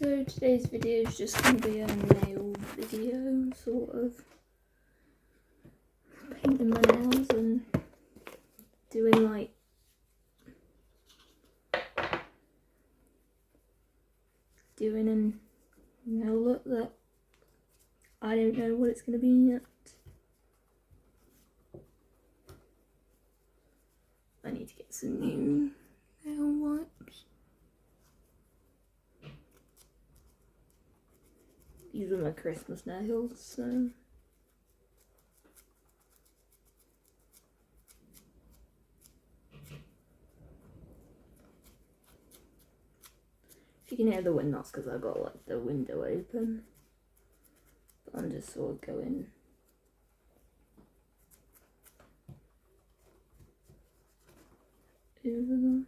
So today's video is just going to be a nail video, sort of painting my nails and doing like a nail look that I don't know what it's going to be yet. I need to get some new nail wipes. These are my Christmas nails, so if you can hear the wind, that's because I got like the window open. But I'm just sort of going over them.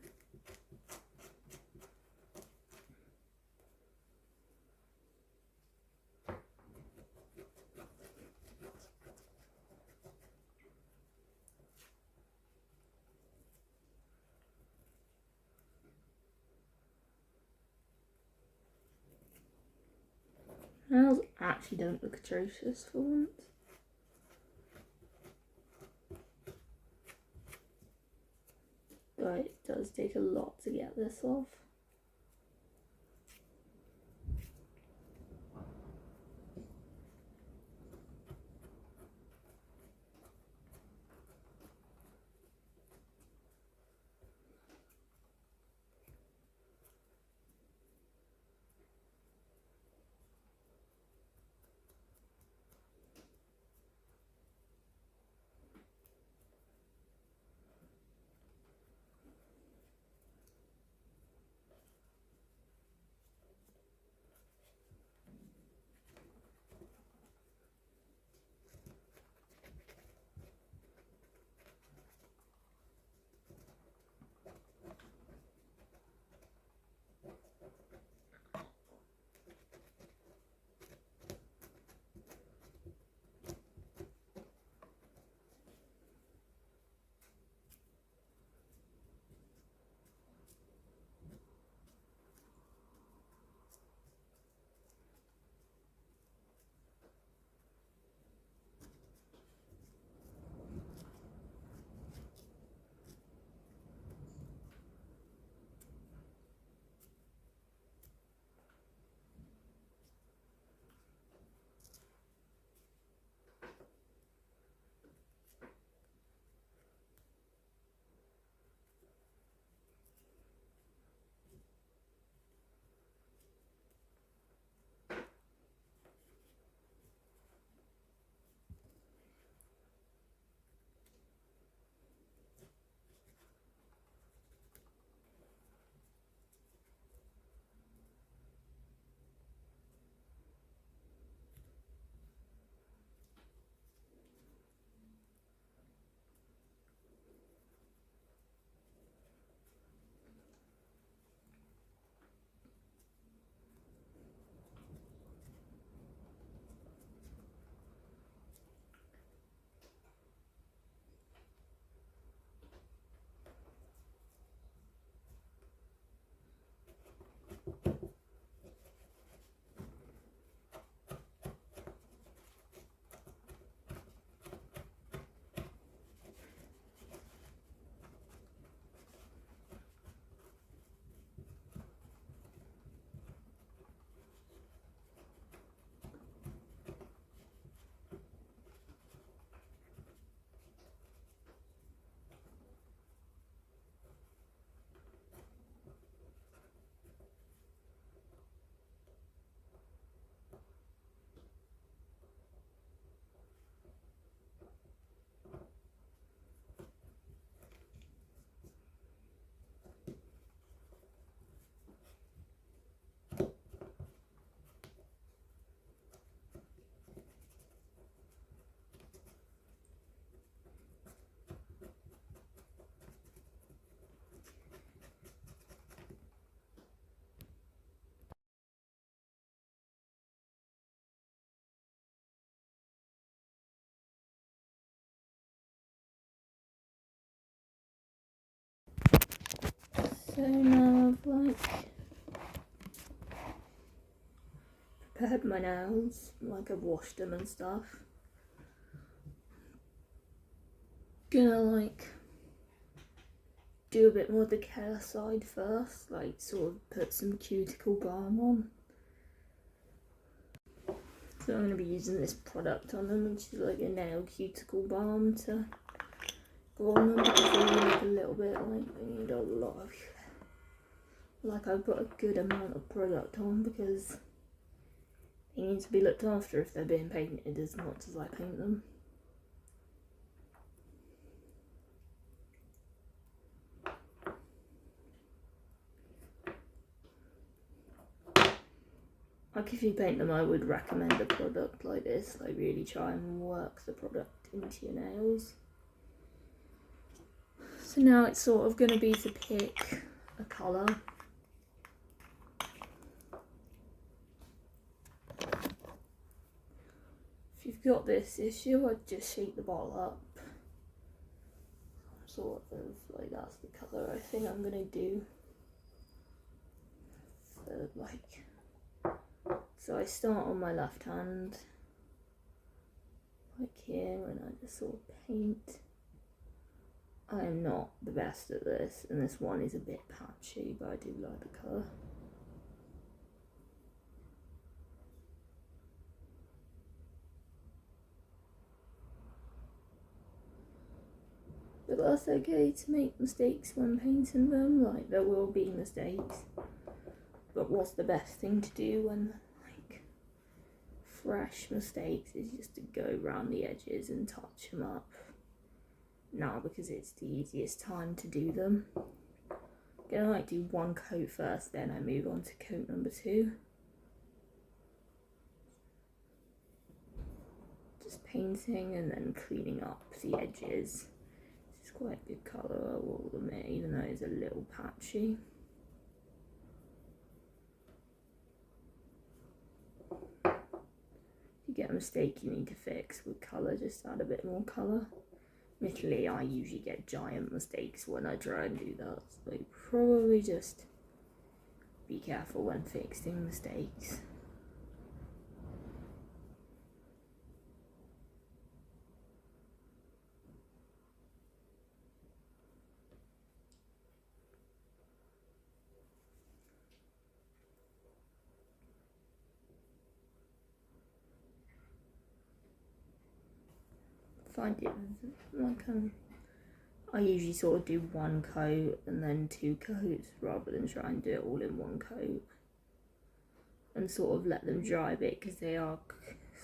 Nails actually don't look atrocious for once. But it does take a lot to get this off. So now I've like prepared my nails, like I've washed them and stuff. Gonna like do a bit more of the care side first, like sort of put some cuticle balm on. So I'm going to be using this product on them, which is like a nail cuticle balm to go on them because they look a little bit like they need a lot of, like I put a good amount of product on because they need to be looked after if they're being painted as much as I paint them. Like if you paint them, I would recommend a product like this, like really try and work the product into your nails. So now it's sort of going to be to pick a colour. If you've got this issue, I'd just shake the bottle up. Sort of like that's the colour I think I'm going to do. So like, so I start on my left hand, like here, and I just sort of paint. I am not the best at this, and this one is a bit patchy, but I do like the colour. But that's okay to make mistakes when painting them, like there will be mistakes. But what's the best thing to do when like fresh mistakes is just to go around the edges and touch them up. Now because it's the easiest time to do them. I'm gonna like do one coat first, then I move on to coat number 2. Just painting and then cleaning up the edges. This is quite a good colour, I will admit, even though it's a little patchy. If you get a mistake you need to fix with colour, just add a bit more colour. Admittedly, I usually get giant mistakes when I try and do that, so probably just be careful when fixing mistakes. Find it like I usually sort of do one coat and then 2 coats rather than try and do it all in one coat, and sort of let them dry a bit because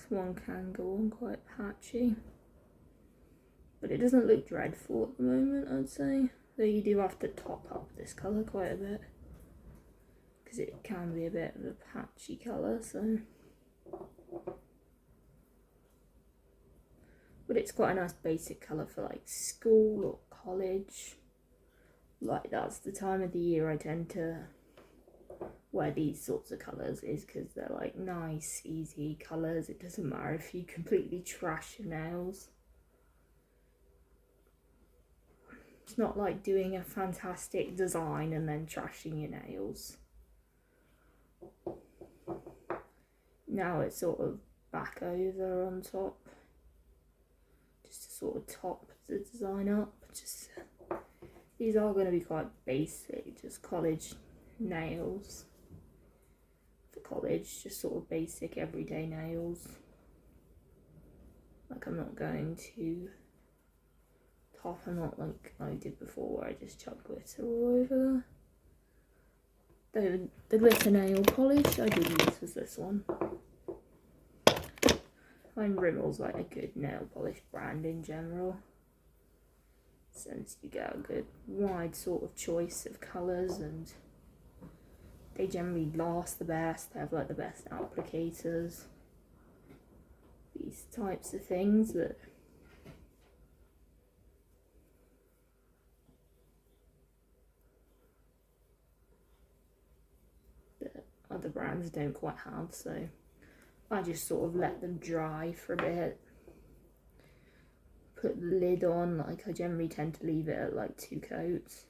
one can go on quite patchy, but it doesn't look dreadful at the moment, I'd say. Though you do have to top up this colour quite a bit because it can be a bit of a patchy colour, so. But it's quite a nice basic colour for like school or college. Like that's the time of the year I tend to wear these sorts of colours, is because they're like nice, easy colours. It doesn't matter if you completely trash your nails. It's not like doing a fantastic design and then trashing your nails. Now it's sort of back over on top. Just to sort of top the design up. Just these are going to be quite basic, just college nails for college, just sort of basic everyday nails. Like I'm not going to top them up like I did before where I just chuck glitter all over. Though the glitter nail polish I did use was this one. I find Rimmel's like a good nail polish brand in general, since you get a good wide sort of choice of colours and they generally last the best. They have like the best applicators, these types of things that other brands don't quite have, so I just sort of let them dry for a bit, put the lid on. Like I generally tend to leave it at like 2 coats.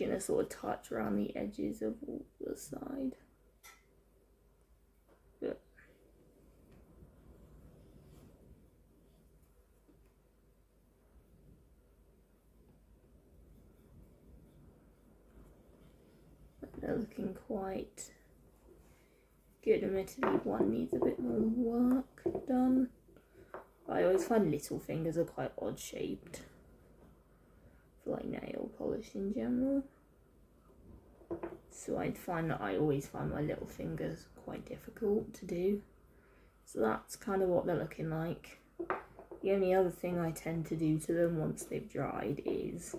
gonna sort of touch around the edges of all the side. But they're looking quite good. Admittedly, one needs a bit more work done. I always find little fingers are quite odd shaped for like nail polish in general. So I find that I always find my little fingers quite difficult to do. So that's kind of what they're looking like. The only other thing I tend to do to them once they've dried is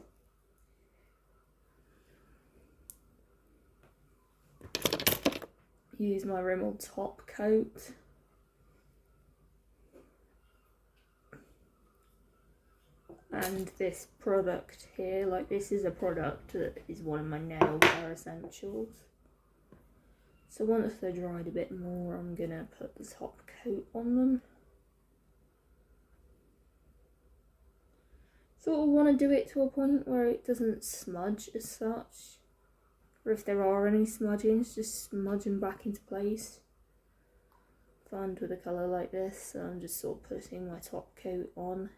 use my Rimmel top coat. And this product here, like this is a product that is one of my nail care essentials. So once they're dried a bit more, I'm gonna put the top coat on them. Sort of want to do it to a point where it doesn't smudge as such. Or if there are any smudgings, just smudge them back into place. Find with a colour like this, so I'm just sort of putting my top coat on.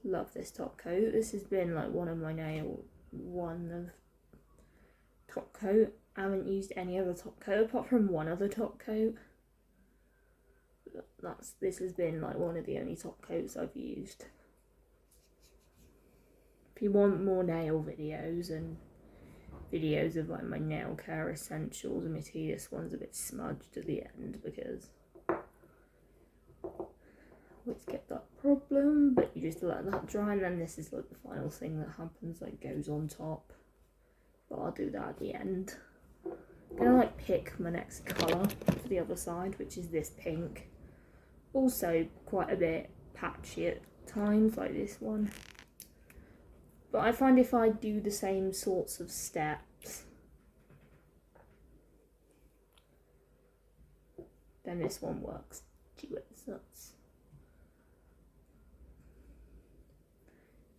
Love this top coat. This has been like one of my top coat. I haven't used any other top coat apart from one other top coat. This has been like one of the only top coats I've used. If you want more nail videos and videos of like my nail care essentials, admittedly this one's a bit smudged at the end because let's get that problem, but you just let that dry, and then this is like the final thing that happens, like goes on top. But I'll do that at the end. I'm gonna like pick my next colour for the other side, which is this pink. Also quite a bit patchy at times, like this one. But I find if I do the same sorts of steps, then this one works to it. So that's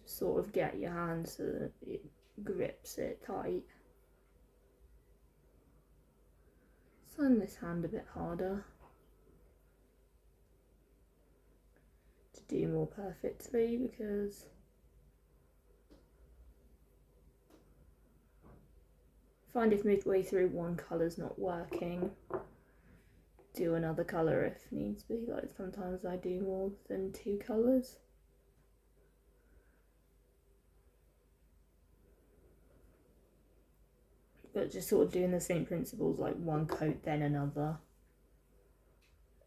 just sort of get your hand so that it grips it tight. Sign this hand a bit harder to do more perfectly, because I find if midway through one colour's not working, do another colour if needs be. Like sometimes I do more than 2 colours. But just sort of doing the same principles, like one coat then another,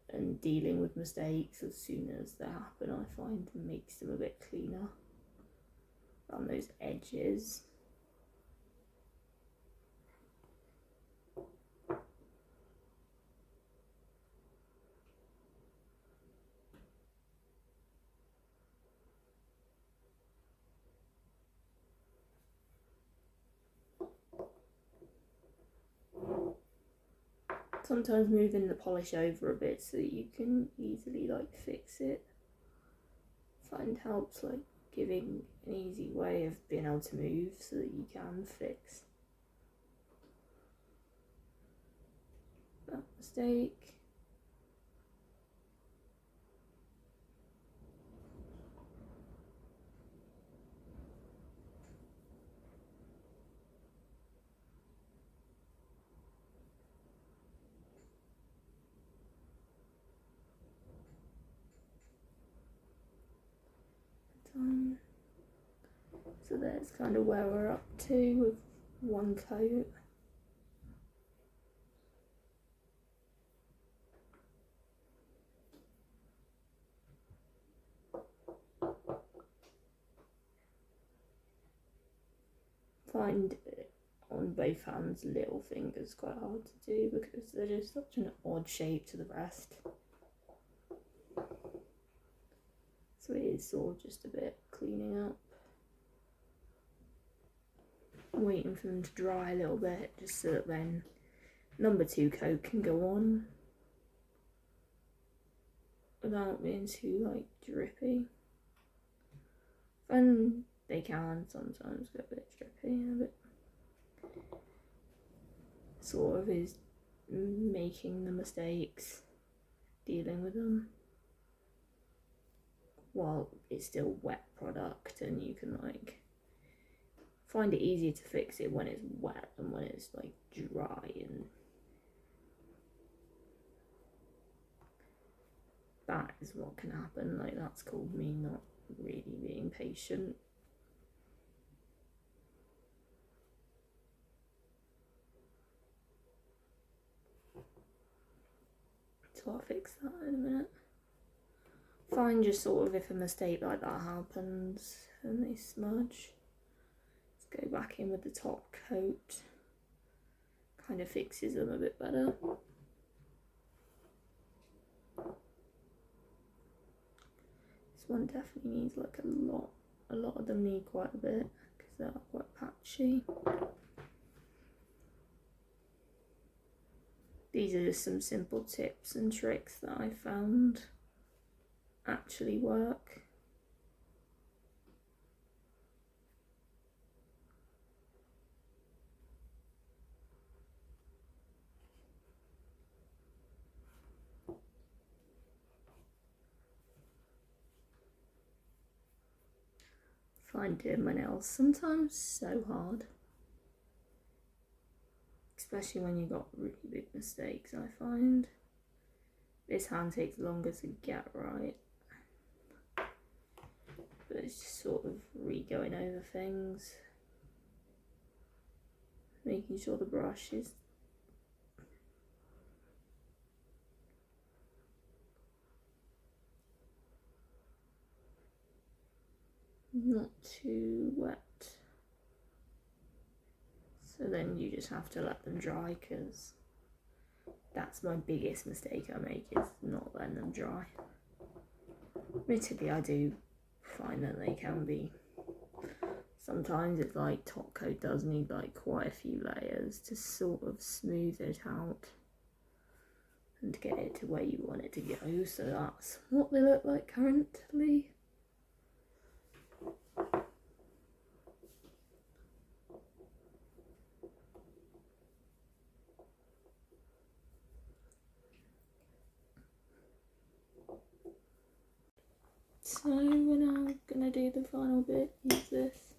and dealing with mistakes as soon as they happen, I find makes them a bit cleaner around those edges. Sometimes moving the polish over a bit so that you can easily like fix it. Find helps like giving an easy way of being able to move so that you can fix that mistake. So that's kind of where we're up to with one coat. Find on both hands little fingers quite hard to do because they're just such an odd shape to the rest. So it is sort of just a bit cleaning up. Waiting for them to dry a little bit just so that then number 2 coat can go on without being too like drippy. And they can sometimes get a bit trippy and a bit sort of is making the mistakes, dealing with them, while it's still wet product, and you can like find it easier to fix it when it's wet than when it's like dry, and that is what can happen. Like, that's called me not really being patient. So I'll fix that in a minute. Fine, just sort of if a mistake like that happens and they smudge, let's go back in with the top coat. Kind of fixes them a bit better. This one definitely needs like a lot of them need quite a bit because they're quite patchy. These are just some simple tips and tricks that I found actually work. Find doing my nails sometimes so hard, especially when you've got really big mistakes. I find this hand takes longer to get right, but it's just sort of re-going over things, making sure the brush is not too wet. So then you just have to let them dry, because that's my biggest mistake I make, is not letting them dry. Admittedly, I do find that they can be, sometimes it's like top coat does need like quite a few layers to sort of smooth it out and to get it to where you want it to go. So that's what they look like currently. So we're now gonna do the final bit, use this.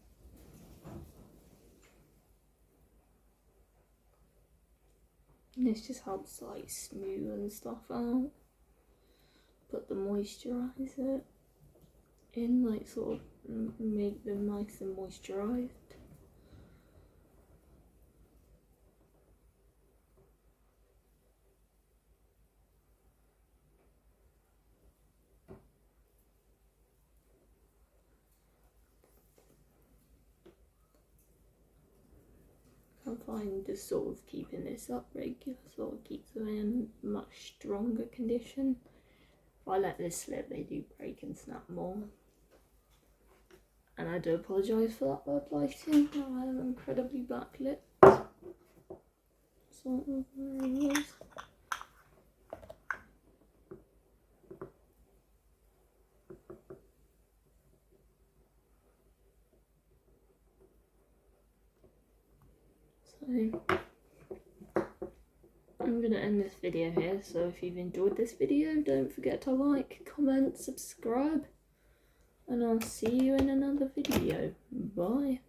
And this just helps like smoothen stuff out. Put the moisturiser in, like sort of make them nice and moisturised. I find just sort of keeping this up regular sort of keeps them in much stronger condition. If I let this slip, they do break and snap more. And I do apologise for that bad lighting. I have incredibly black lips. Sort of areas. So I'm going to end this video here, so if you've enjoyed this video, don't forget to like, comment, subscribe, and I'll see you in another video. Bye.